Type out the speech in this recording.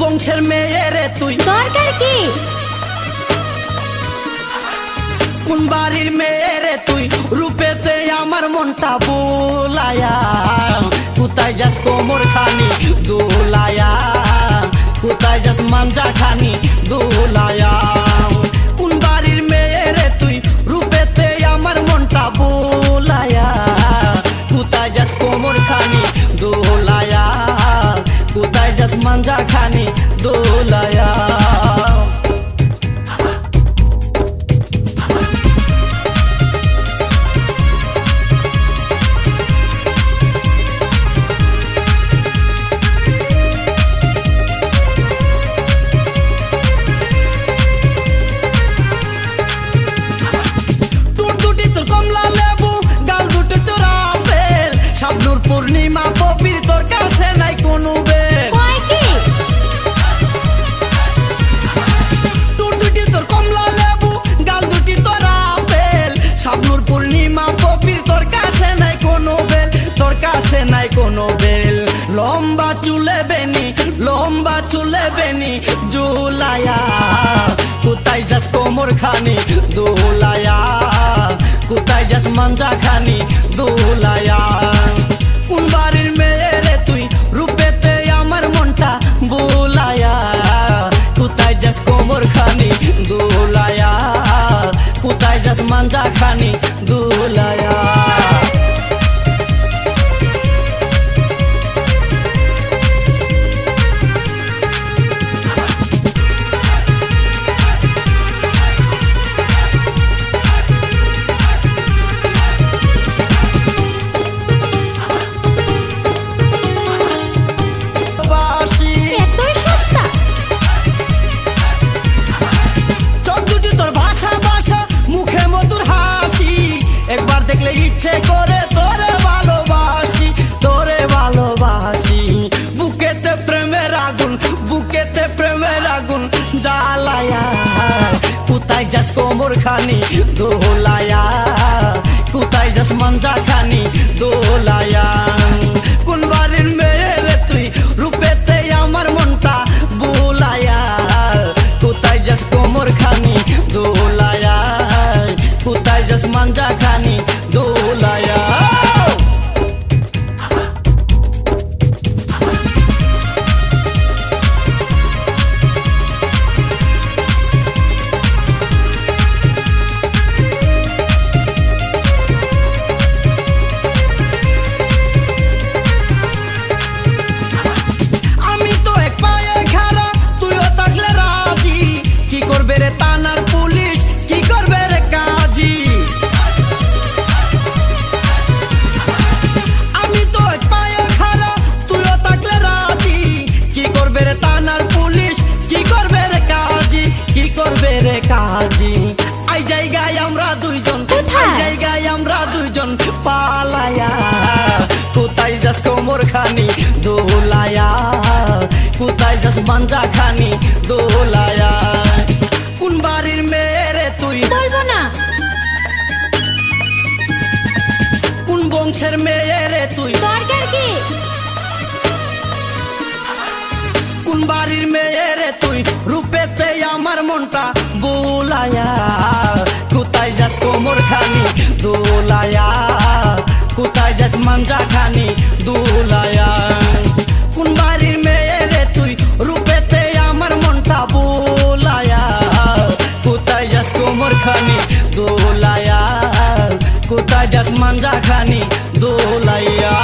বংশের মেয়ে রে তুই? দরকার কি? কোন বাড়ির মেয়ে রে তুই? রূপেতে আমার মনটা বুলায়া, কোথায় যাস কোমর খানি দুলায়া, কোথায় যাস মাঞ্জা খানি দুলায়া। কোন বাড়ির মেয়ে রে তুই? রূপেতে আমার মনটা বুলায়া, কোথায় যাস কোমর খানি দুলায়া, কোথায় যাস মাঞ্জা খানি দুলায়া। পূর্ণিমা পবির তোর কাছে নাই কোনো বেল, তোর দুটি তোর কমলা লেবু, গাল দুটি তোর আপেল। শাবনূর পূর্ণিমা পবির তোর কাছে নাই কোনো বেল, তোর কাছে নাই কোনো বেল। লম্বা চুলে বেনি, লম্বা চুলে বেনি জুলায়া, কোথায় যাস কোমর খানি দোলায়া, কোথায় যাস মাঞ্জা খানি দোলায়া। কোন বাড়ির মেয়ে রে তুই? রূপেতে আমার মনটা বুলায়া, কোথায় যাস কোমর খানি দুলায়া, কোথায় যাস মাঞ্জা খানি দুলায়া। ইচ্ছে করে তোরে ভালোবাসি, তোরে ভালোবাসি। বুকেতে প্রেমের আগুন, বুকেতে প্রেমের আগুন জ্বালায়া, কোথায় যাস কোমর খানি দোলায়া, কোথায় যাস মাঞ্জা খানি দোলায়া। কোন বাড়ির মেয়ে রে তুই? রূপেতে আমার মনটা বুলায়া, কোথায় যাস কোমর খানি দোলায়া, কোথায় যাস মাঞ্জা খানি দোলায়া। আমি তো এক পায়ে খাড়া, তুইও থাকলে রাজি, কি করবে রে থানার পুলিশ, কি করবে রে কাজী? আমি তো এক পায়ে খাড়া, তুইও থাকলে রাজি, কি করবে রে থানার পুলিশ, কি করবে রে কাজী, কি করবে রে কাজী? আই জায়গায় আমরা দুইজন, আই জায়গায় আমরা দুইজন পালায়া, কোথায় যাস কোমর খানি দোলায়া, কোথায় যাস মাঞ্জা খানি দোলায়া। কোন বাড়ির মেয়ে রে তুই? বলবো না। কোন বংশের মেয়ে রে তুই? দরকার কি? কোন বাড়ির মেয়ে রে তুই? রূপেতে আমার মনটা বুলায়া, কোথায় যাস কোমর খানি দোলায়া, কোথায় যাস মাঞ্জা খানি দোলায়া। কোন বাড়ির মেয়ে রে তুই? রূপেতে আমার মনটা বুলায়া, কোথায় যাস কোমর খানি দোলায়া, কোথায় যাস মাঞ্জা খানি দোলায়া।